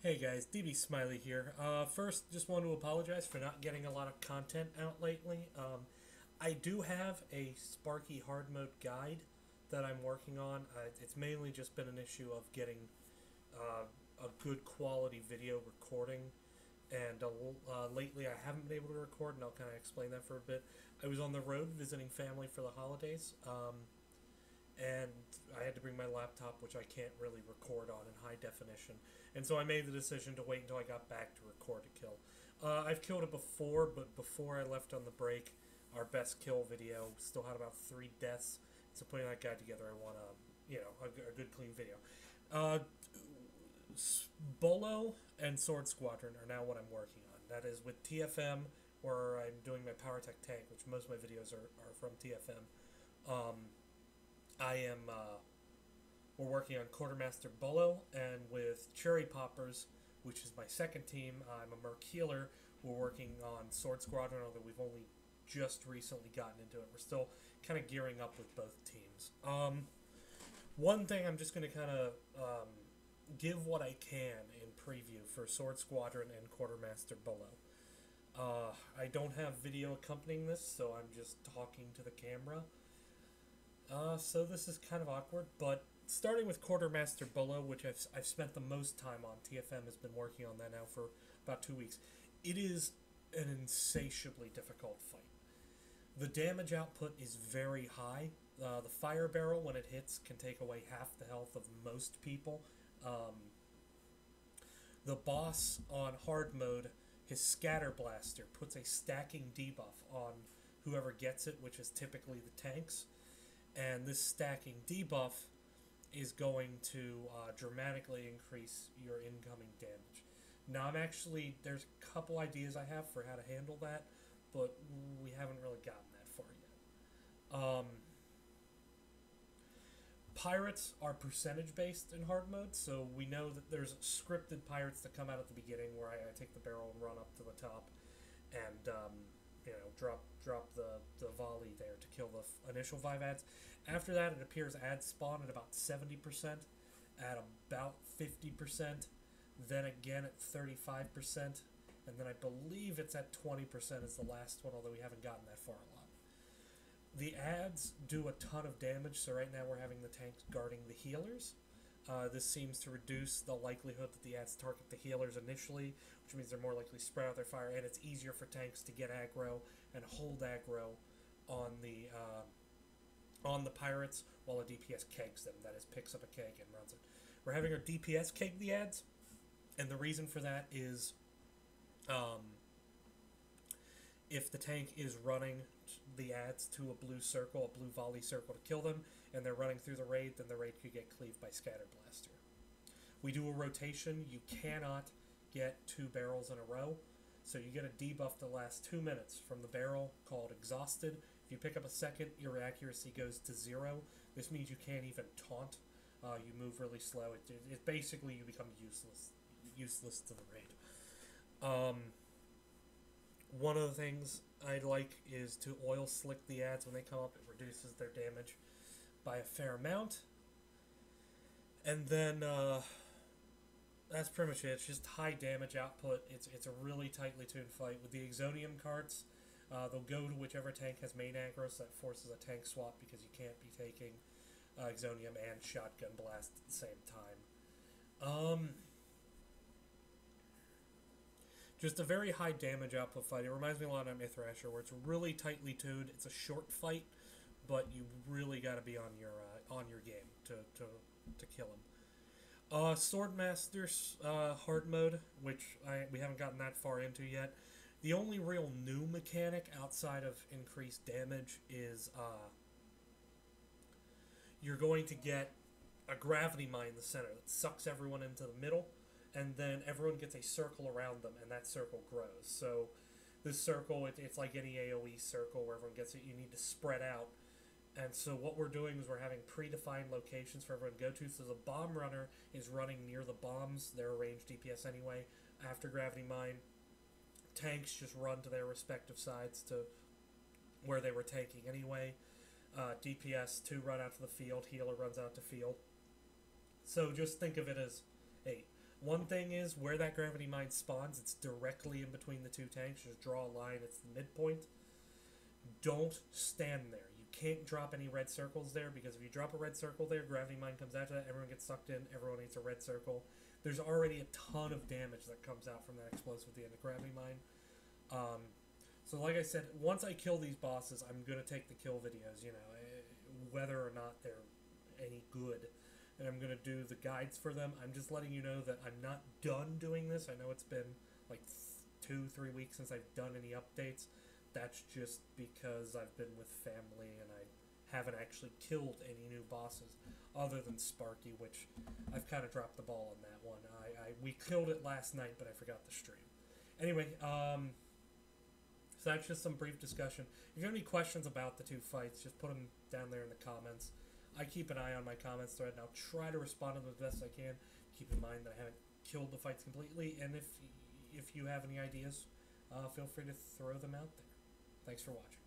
Hey guys, DB Smiley here. First, just want to apologize for not getting a lot of content out lately. I do have a Sparky hard mode guide that I'm working on. It's mainly just been an issue of getting a good quality video recording, and lately I haven't been able to record, and I'll kind of explain that for a bit. I was on the road visiting family for the holidays, and I had to bring my laptop, which I can't really record on in high definition. And so I made the decision to wait until I got back to record a kill. I've killed it before, but before I left on the break, our best kill video still had about 3 deaths. So putting that guide together, I want a good clean video. Bulo and Sword Squadron are now what I'm working on. That is with TFM, where I'm doing my Power Tech Tank, which most of my videos are from TFM. We're working on Quartermaster Bulo, and with Cherry Poppers, which is my second team, I'm a Merc healer. We're working on Sword Squadron, although we've only just recently gotten into it. We're still kind of gearing up with both teams. One thing I'm just going to kind of give what I can in preview for Sword Squadron and Quartermaster Bulo. I don't have video accompanying this, so I'm just talking to the camera. So this is kind of awkward, but starting with Quartermaster Bulo, which I've spent the most time on. TFM has been working on that now for about 2 weeks. It is an insatiably difficult fight. The damage output is very high. The fire barrel, when it hits, can take away half the health of most people. The boss on hard mode, his scatter blaster, puts a stacking debuff on whoever gets it, which is typically the tanks. And this stacking debuff is going to dramatically increase your incoming damage. Now, there's a couple ideas I have for how to handle that, but we haven't really gotten that far yet. Pirates are percentage based in hard mode, so we know that there's scripted pirates that come out at the beginning where I take the barrel and run up to the top and drop the volley there to kill the initial 5 ads. After that, it appears ads spawn at about 70%, at about 50%, then again at 35%, and then I believe it's at 20% is the last one, although we haven't gotten that far a lot. The ads do a ton of damage, so right now we're having the tanks guarding the healers. This seems to reduce the likelihood that the ads target the healers initially, which means they're more likely to spread out their fire, and it's easier for tanks to get aggro and hold aggro on the pirates, while a DPS kegs them. That is, picks up a keg and runs it. We're having our DPS keg the ads, and the reason for that is if the tank is running the ads to a blue circle, a blue volley circle to kill them, and they're running through the raid, then the raid could get cleaved by Scatter Blaster. We do a rotation. You cannot get 2 barrels in a row, so you get a debuff the last 2 minutes from the barrel called Exhausted. If you pick up a second, your accuracy goes to 0. This means you can't even taunt. You move really slow. It basically, you become useless to the raid. One of the things I like is to oil slick the ads when they come up. It reduces their damage by a fair amount. And then that's pretty much it. It's just high damage output. It's a really tightly tuned fight. With the Exonium carts, they'll go to whichever tank has main aggro, so that forces a tank swap because you can't be taking Exonium and Shotgun Blast at the same time. Just a very high damage output fight. It reminds me a lot of Mithrasher, where it's really tightly tuned. It's a short fight, but you really got to be on your game to kill him. Swordmaster's hard mode, which we haven't gotten that far into yet. The only real new mechanic outside of increased damage is you're going to get a gravity mine in the center that sucks everyone into the middle, and then everyone gets a circle around them, and that circle grows. So this circle, it's like any AoE circle where everyone gets it. You need to spread out. And so what we're doing is we're having predefined locations for everyone to go to. So the bomb runner is running near the bombs. They're a ranged DPS anyway. After gravity mine, tanks just run to their respective sides to where they were tanking anyway. DPS 2 run out to the field. Healer runs out to field. So just think of it as One thing is, where that gravity mine spawns, it's directly in between the two tanks. Just draw a line, it's the midpoint. Don't stand there. You can't drop any red circles there, because if you drop a red circle there, gravity mine comes after that, everyone gets sucked in, everyone eats a red circle. There's already a ton of damage that comes out from that explosive at the end of gravity mine. So like I said, once I kill these bosses, I'm going to take the kill videos, you know, whether or not they're any good. And I'm going to do the guides for them. I'm just letting you know that I'm not done doing this. I know it's been like 2-3 weeks since I've done any updates. That's just because I've been with family and I haven't actually killed any new bosses other than Sparky, which I've kind of dropped the ball on that one. We killed it last night, but I forgot the stream. Anyway, so that's just some brief discussion. If you have any questions about the two fights, just put them down there in the comments. I keep an eye on my comments thread, and I'll try to respond to them as best I can. Keep in mind that I haven't killed the fights completely, and if you have any ideas, feel free to throw them out there. Thanks for watching.